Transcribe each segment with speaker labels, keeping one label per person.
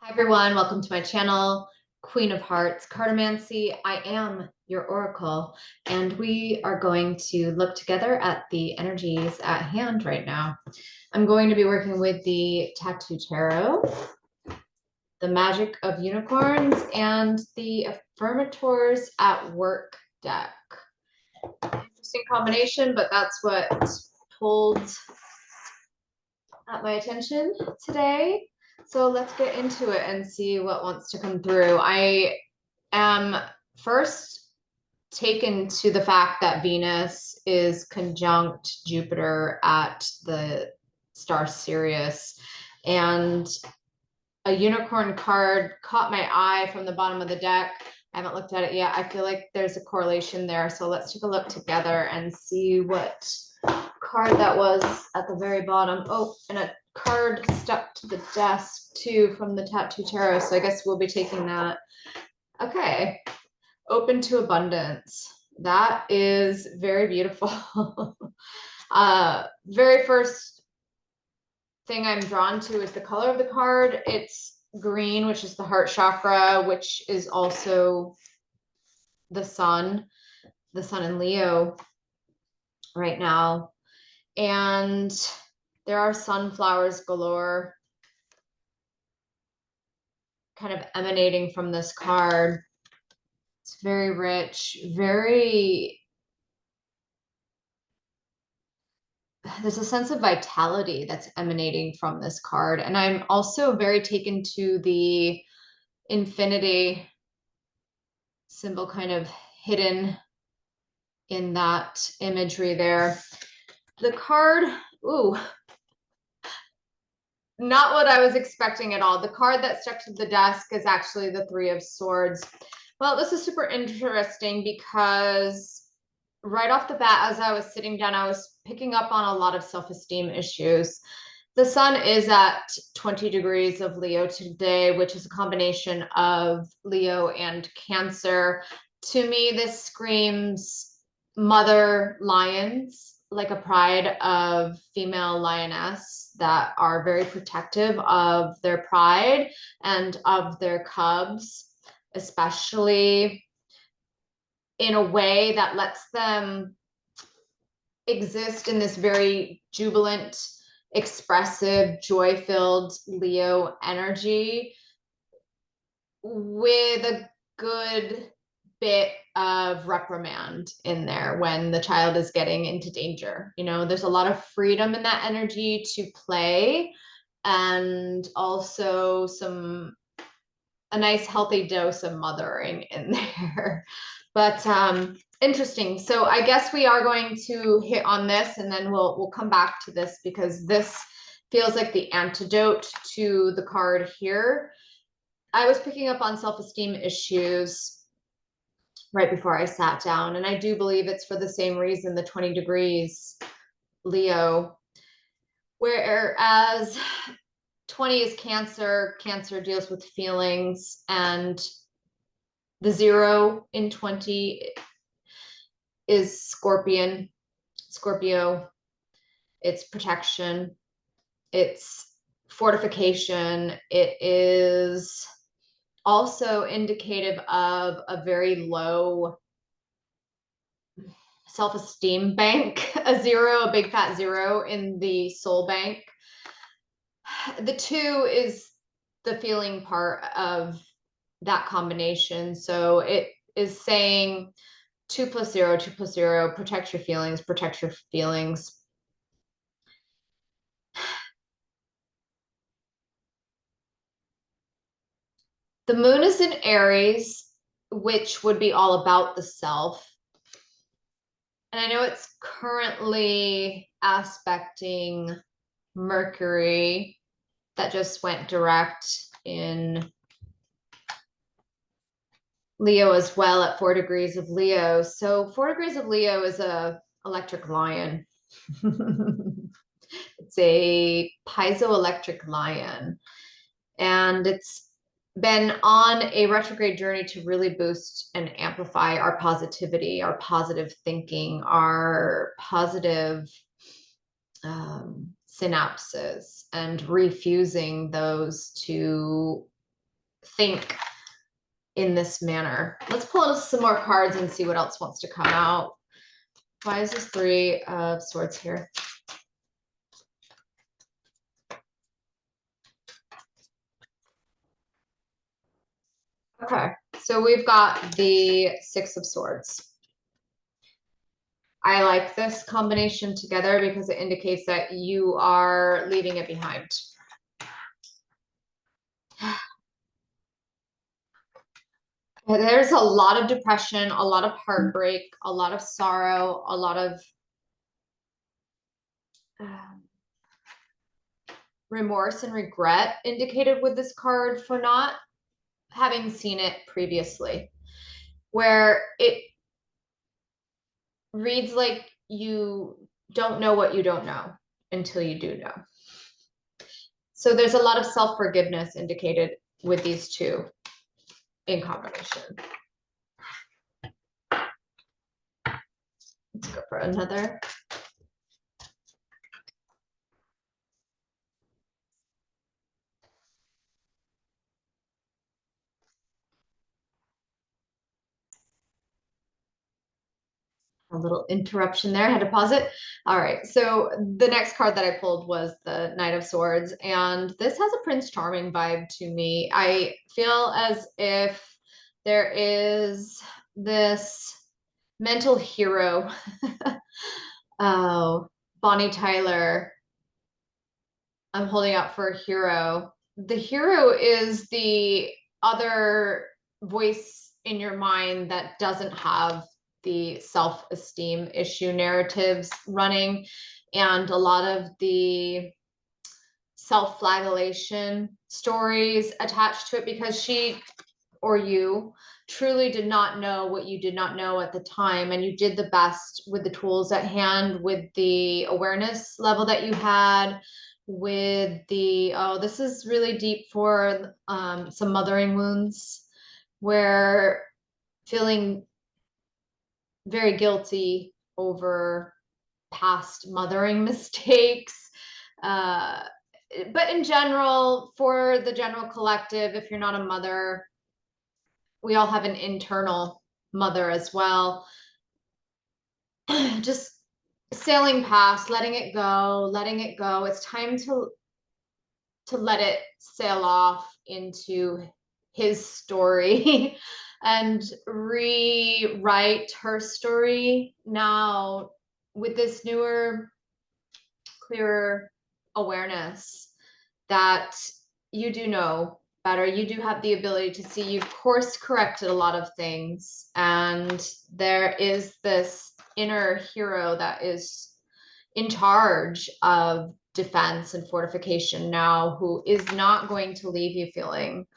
Speaker 1: Hi everyone, welcome to my channel, Queen of Hearts Cartomancy. I am your oracle, and we are going to look together at the energies at hand right now. I'm going to be working with the Tattoo Tarot, the Magic of Unicorns, and the Affirmators at Work deck. Interesting combination, but that's what pulled at my attention today. So let's get into it and see what wants to come through. I am first taken to the fact that Venus is conjunct Jupiter at the star Sirius, and a unicorn card caught my eye from the bottom of the deck. I haven't looked at it yet. I feel like there's a correlation there. So let's take a look together and see what card that was at the very bottom. Oh, and a card stuck to the desk too from the Tattoo Tarot. So I guess we'll be taking that. Okay. Open to abundance. That is very beautiful. Very first thing I'm drawn to is the color of the card. It's green, which is the heart chakra, which is also the sun in Leo right now. And there are sunflowers galore kind of emanating from this card. It's very rich, there's a sense of vitality that's emanating from this card. And I'm also very taken to the infinity symbol kind of hidden in that imagery there. The card, ooh, not what I was expecting at all. The card that stuck to the desk is actually the Three of Swords. Well, this is super interesting because right off the bat, as I was sitting down, I was picking up on a lot of self-esteem issues. The sun is at 20 degrees of Leo today, which is a combination of Leo and Cancer. To me, this screams mother lions, like a pride of female lioness that are very protective of their pride and of their cubs, especially in a way that lets them exist in this very jubilant, expressive, joy-filled Leo energy with a good bit of reprimand in there when the child is getting into danger. You know, there's a lot of freedom in that energy to play, and also a nice healthy dose of mothering in there. But interesting. So I guess we are going to hit on this, and then we'll come back to this because this feels like the antidote to the card here. I was picking up on self-esteem issues right before I sat down, and I do believe it's for the same reason, the 20 degrees Leo. Whereas 20 is Cancer, Cancer deals with feelings, and the 0 in 20 is Scorpio. It's protection, it's fortification. It is also indicative of a very low self-esteem bank, a 0, a big fat 0 in the soul bank. The 2 is the feeling part of that combination. So it is saying 2 plus 0, 2 plus 0, protect your feelings, protect your feelings. The moon is in Aries, which would be all about the self. And I know it's currently aspecting Mercury that just went direct in Leo as well at 4 degrees of Leo. So 4 degrees of Leo is a electric lion. It's a piezoelectric lion. And it's been on a retrograde journey to really boost and amplify our positivity, our positive thinking, our positive synapses, and refusing those to think in this manner. Let's pull out some more cards and see what else wants to come out. Why is this Three of Swords here? Okay, so we've got the Six of Swords. I like this combination together because it indicates that you are leaving it behind. There's a lot of depression, a lot of heartbreak, a lot of sorrow, a lot of remorse and regret indicated with this card for not having seen it previously, where it reads like you don't know what you don't know until you do know. So there's a lot of self-forgiveness indicated with these two in combination. Let's go for another. A little interruption there. I had to pause it. All right. So the next card that I pulled was the Knight of Swords, and this has a Prince Charming vibe to me. I feel as if there is this mental hero. Oh, Bonnie Tyler. I'm holding out for a hero. The hero is the other voice in your mind that doesn't have the self-esteem issue narratives running, and a lot of the self-flagellation stories attached to it, because she or you truly did not know what you did not know at the time, and you did the best with the tools at hand, with the awareness level that you had, with the, oh, this is really deep for some mothering wounds, where feeling very guilty over past mothering mistakes. But in general, for the general collective, if you're not a mother, we all have an internal mother as well. Just sailing past, letting it go, letting it go. It's time to let it sail off into his story and rewrite her story now with this newer, clearer awareness that you do know better. You do have the ability to see. You've course corrected a lot of things, and there is this inner hero that is in charge of defense and fortification now, who is not going to leave you feeling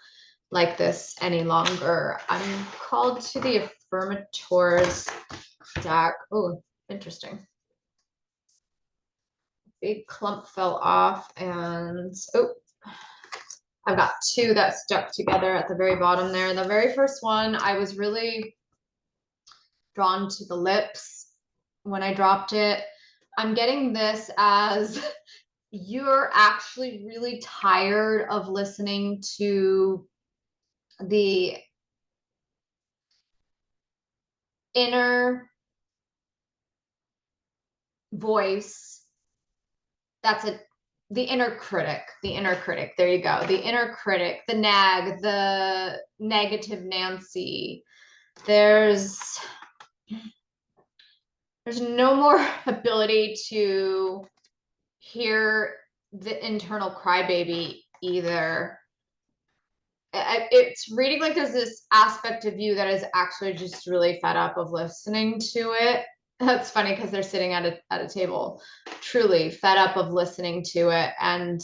Speaker 1: like this any longer. I'm called to the Affirmators deck. Oh, interesting. Big clump fell off, and oh, I've got two that stuck together at the very bottom there. The very first one, I was really drawn to the lips when I dropped it. I'm getting this as you're actually really tired of listening to the inner voice. That's it. The inner critic, there you go. The inner critic, the nag, the negative Nancy. There's no more ability to hear the internal crybaby either. It's reading like there's this aspect of you that is actually just really fed up of listening to it. That's funny because they're sitting at a table, truly fed up of listening to it, and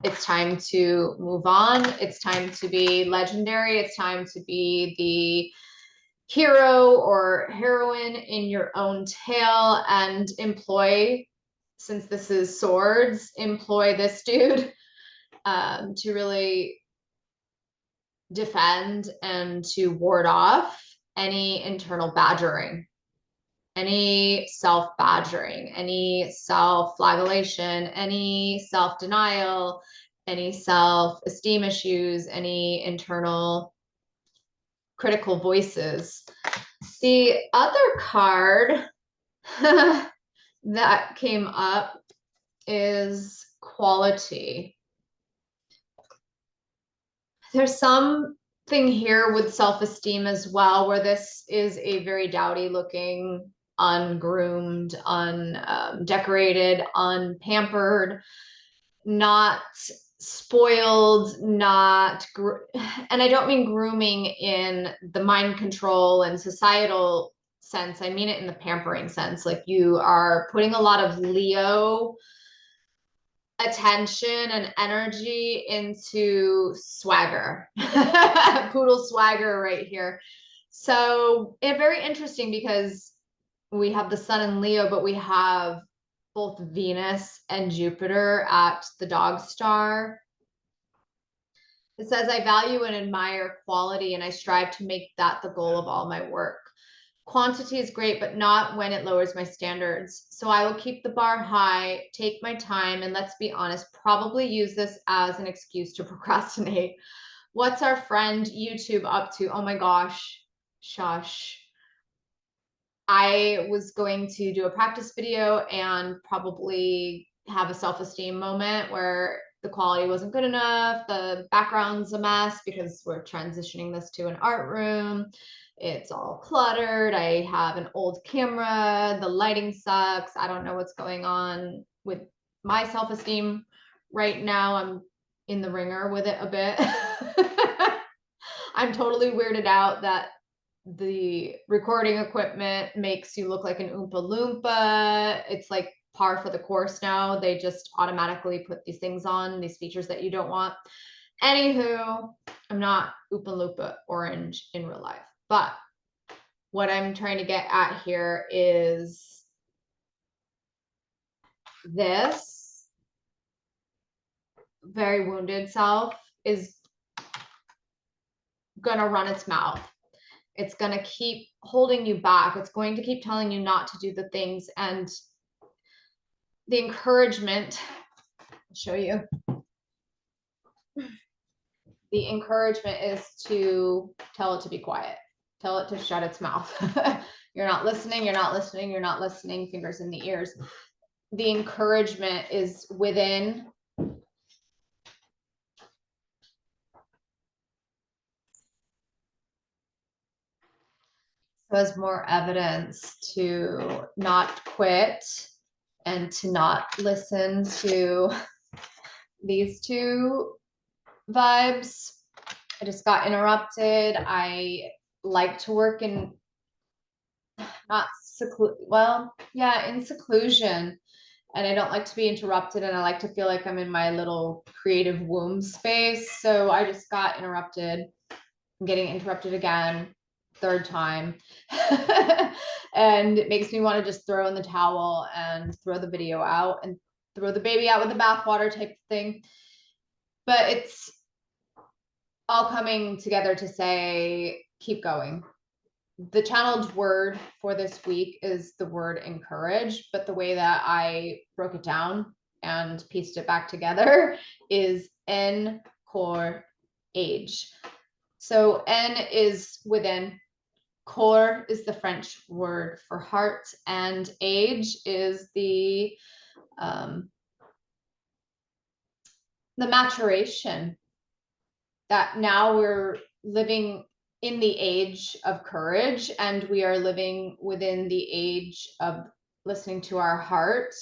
Speaker 1: it's time to move on. It's time to be legendary. It's time to be the hero or heroine in your own tale, and employ, since this is swords, employ this dude to really defend and to ward off any internal badgering, any self-badgering, any self-flagellation, any self-denial, any self-esteem issues, any internal critical voices. The other card that came up is quality. There's something here with self-esteem as well, where this is a very dowdy looking, ungroomed, undecorated, unpampered, not spoiled, not, and I don't mean grooming in the mind control and societal sense. I mean it in the pampering sense. Like you are putting a lot of Leo attention and energy into swagger. Poodle swagger right here. So it's very interesting because we have the sun in Leo, but we have both Venus and Jupiter at the dog star. It says, I value and admire quality, and I strive to make that the goal of all my work. Quantity is great, but not when it lowers my standards. So I will keep the bar high, take my time, and let's be honest, probably use this as an excuse to procrastinate. What's our friend YouTube up to? Oh my gosh, shush. I was going to do a practice video and probably have a self-esteem moment where the quality wasn't good enough. The background's a mess because we're transitioning this to an art room. It's all cluttered. I have an old camera. The lighting sucks. I don't know what's going on with my self-esteem right now. I'm in the ringer with it a bit. I'm totally weirded out that the recording equipment makes you look like an Oompa Loompa. It's like par for the course now. They just automatically put these things on, these features that you don't want. Anywho, I'm not Oompa Loompa orange in real life. But what I'm trying to get at here is this very wounded self is gonna run its mouth. It's going to keep holding you back. It's going to keep telling you not to do the things. And the encouragement, I'll show you. The encouragement is to tell it to be quiet. Tell it to shut its mouth. You're not listening. You're not listening. You're not listening. Fingers in the ears. The encouragement is within. So as more evidence to not quit and to not listen to these two vibes. I just got interrupted. I like to work in not in seclusion. And I don't like to be interrupted, and I like to feel like I'm in my little creative womb space. So I just got interrupted. I'm getting interrupted again, third time. And it makes me want to just throw in the towel and throw the video out and throw the baby out with the bathwater type of thing. But it's all coming together to say, keep going. The channeled word for this week is the word encourage, but the way that I broke it down and pieced it back together is core age. So N is within, core is the French word for heart, and age is the maturation that now we're living in the age of courage, and we are living within the age of listening to our heart.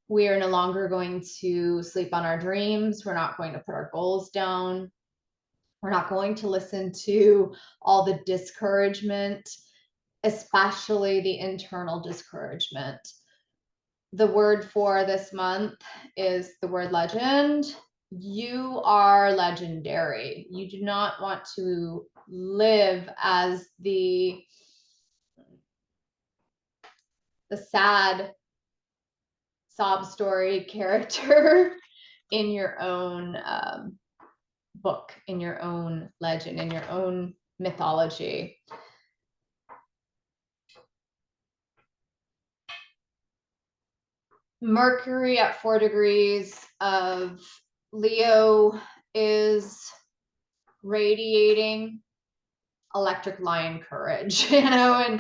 Speaker 1: We are no longer going to sleep on our dreams. We're not going to put our goals down. We're not going to listen to all the discouragement, especially the internal discouragement. The word for this month is the word legend. You are legendary. You do not want to live as the sad sob story character in your own book, in your own legend, in your own mythology. Mercury at 4 degrees of Leo is radiating electric lion courage, you know,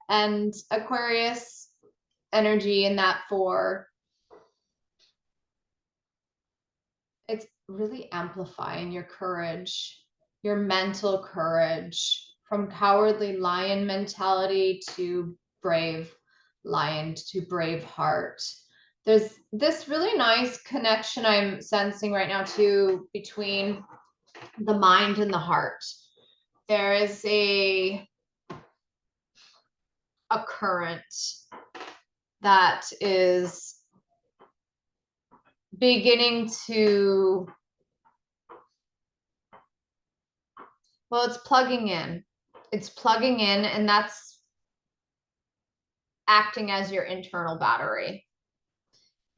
Speaker 1: and Aquarius energy in that for it's really amplifying your courage, your mental courage, from cowardly lion mentality to brave lion to brave heart. There's this really nice connection I'm sensing right now too between the mind and the heart. There is a current that is beginning to, well, it's plugging in. It's plugging in, and that's acting as your internal battery.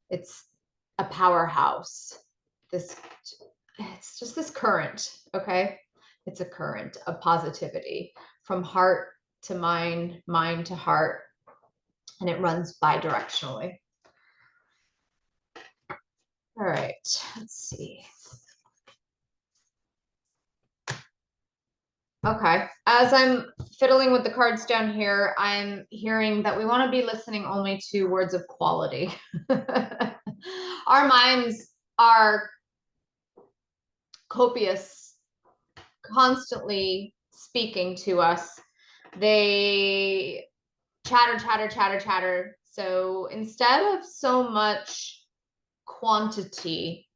Speaker 1: It's a powerhouse. It's just this current, okay? It's a current of positivity from heart to mind, mind to heart, and it runs bi-directionally. All right, let's see. Okay, as I'm fiddling with the cards down here, I'm hearing that we want to be listening only to words of quality. Our minds are copious, constantly speaking to us. They chatter, chatter, chatter, chatter. So instead of so much quantity,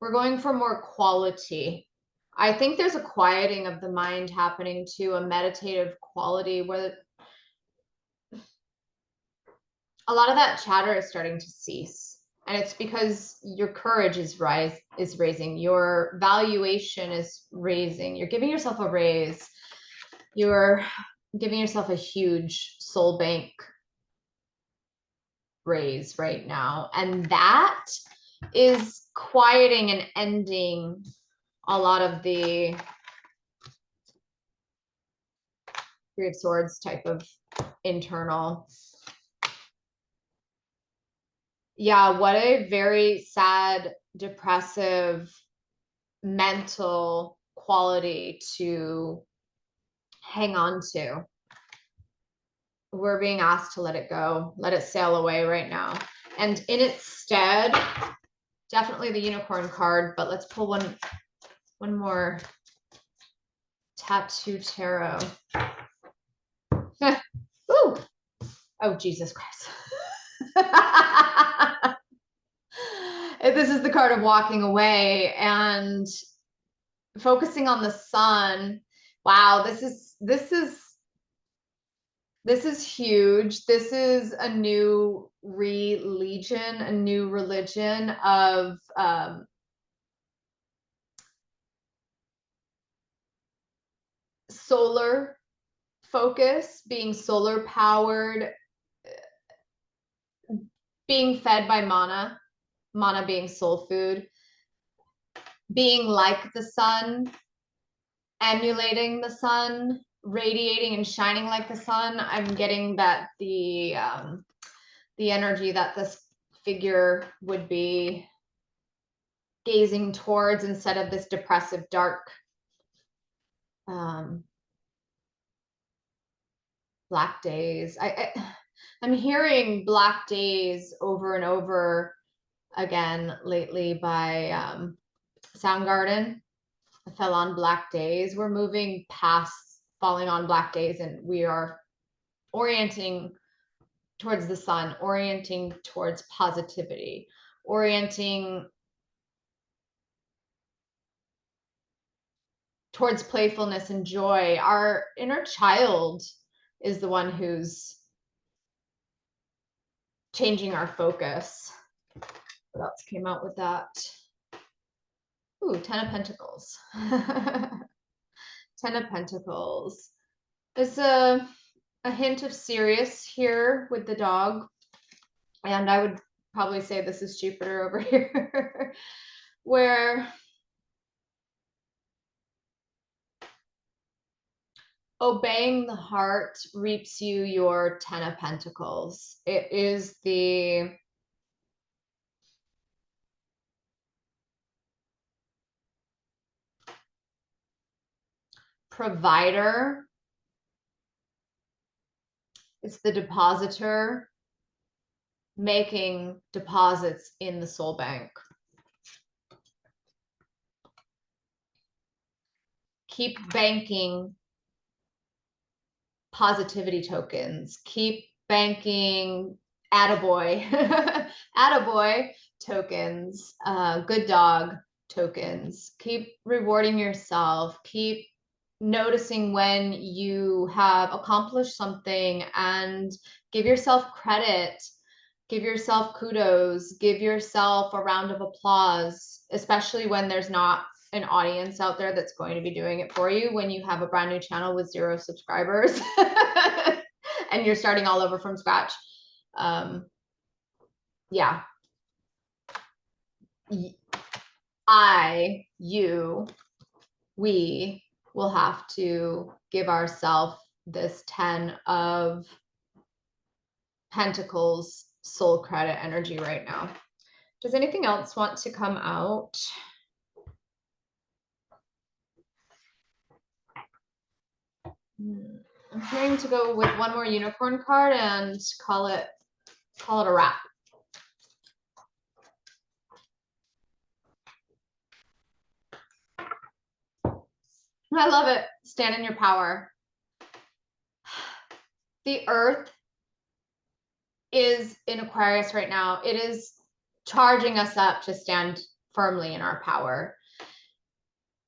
Speaker 1: we're going for more quality. I think there's a quieting of the mind happening too, a meditative quality where a lot of that chatter is starting to cease. And it's because your courage is raising, your valuation is raising, you're giving yourself a raise, you're giving yourself a huge soul bank raise right now. And that is quieting and ending a lot of the Three of Swords type of internal. Yeah, what a very sad, depressive, mental quality to hang on to. We're being asked to let it go, let it sail away right now. And in its stead, definitely the unicorn card, but let's pull one more tattoo tarot. Ooh. Oh, Jesus Christ. This is the card of walking away and focusing on the sun. Wow, this is huge. This is a new religion, a new religion of solar focus, being solar powered, being fed by mana, mana being soul food, being like the sun, emulating the sun, radiating and shining like the sun. I'm getting that the energy that this figure would be gazing towards instead of this depressive, dark, black days. I'm hearing black days over and over again lately by Soundgarden. I fell on black days. We're moving past falling on black days, and we are orienting towards the sun, orienting towards positivity, orienting towards playfulness and joy. Our inner child is the one who's changing our focus. What else came out with that? Ooh, Ten of Pentacles. Ten of Pentacles. There's a hint of serious here with the dog. And I would probably say this is Jupiter over here, where obeying the heart reaps you your Ten of Pentacles. It is the provider. It's the depositor making deposits in the soul bank. Keep banking positivity tokens. Keep banking attaboy, attaboy tokens, good dog tokens. Keep rewarding yourself. Keep noticing when you have accomplished something and give yourself credit. Give yourself kudos. Give yourself a round of applause, especially when there's not an audience out there that's going to be doing it for you, when you have a brand new channel with 0 subscribers and you're starting all over from scratch. Yeah. We will have to give ourselves this 10 of Pentacles soul credit energy right now. Does anything else want to come out? I'm trying to go with one more unicorn card and call it a wrap. I love it. Stand in your power. The earth is in Aquarius right now. It is charging us up to stand firmly in our power.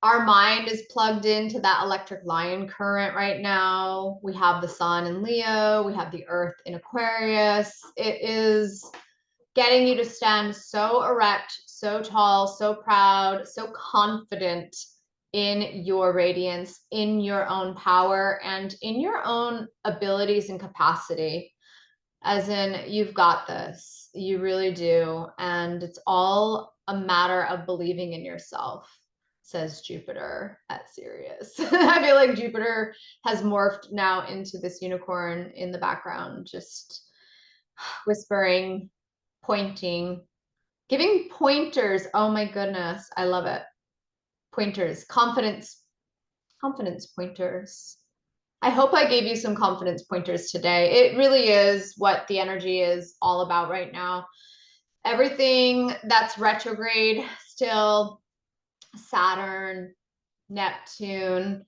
Speaker 1: Our mind is plugged into that electric lion current right now. We have the sun in Leo. We have the earth in Aquarius. It is getting you to stand so erect, so tall, so proud, so confident in your radiance, in your own power, and in your own abilities and capacity. As in, you've got this. You really do. And it's all a matter of believing in yourself, says Jupiter at Sirius. I feel like Jupiter has morphed now into this unicorn in the background, just whispering, pointing, giving pointers. Oh my goodness, I love it. Pointers, confidence pointers. I hope I gave you some confidence pointers today. It really is what the energy is all about right now. Everything that's retrograde still, Saturn, Neptune,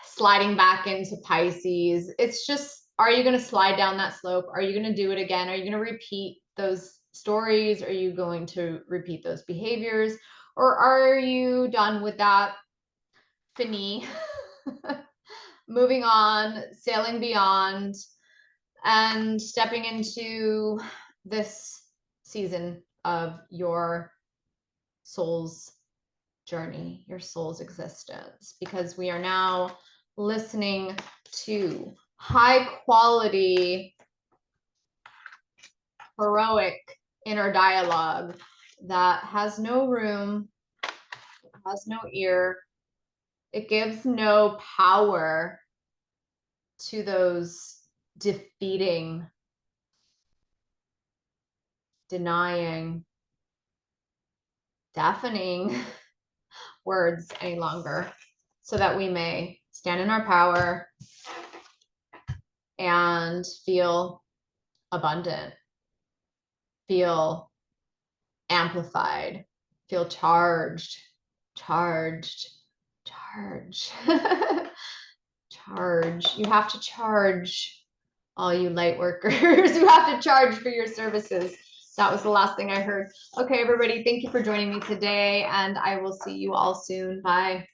Speaker 1: sliding back into Pisces. It's just, are you going to slide down that slope? Are you going to do it again? Are you going to repeat those stories? Are you going to repeat those behaviors? Or are you done with that? Fini. Moving on, sailing beyond, and stepping into this season of your soul's journey, your soul's existence, because we are now listening to high quality, heroic inner dialogue that has no room, has no ear. It gives no power to those defeating, denying, deafening words any longer, so that we may stand in our power and feel abundant, feel amplified, feel charged. Charge. You have to charge, all you light workers. You have to charge for your services. That was the last thing I heard. Okay, everybody, thank you for joining me today, and I will see you all soon. Bye.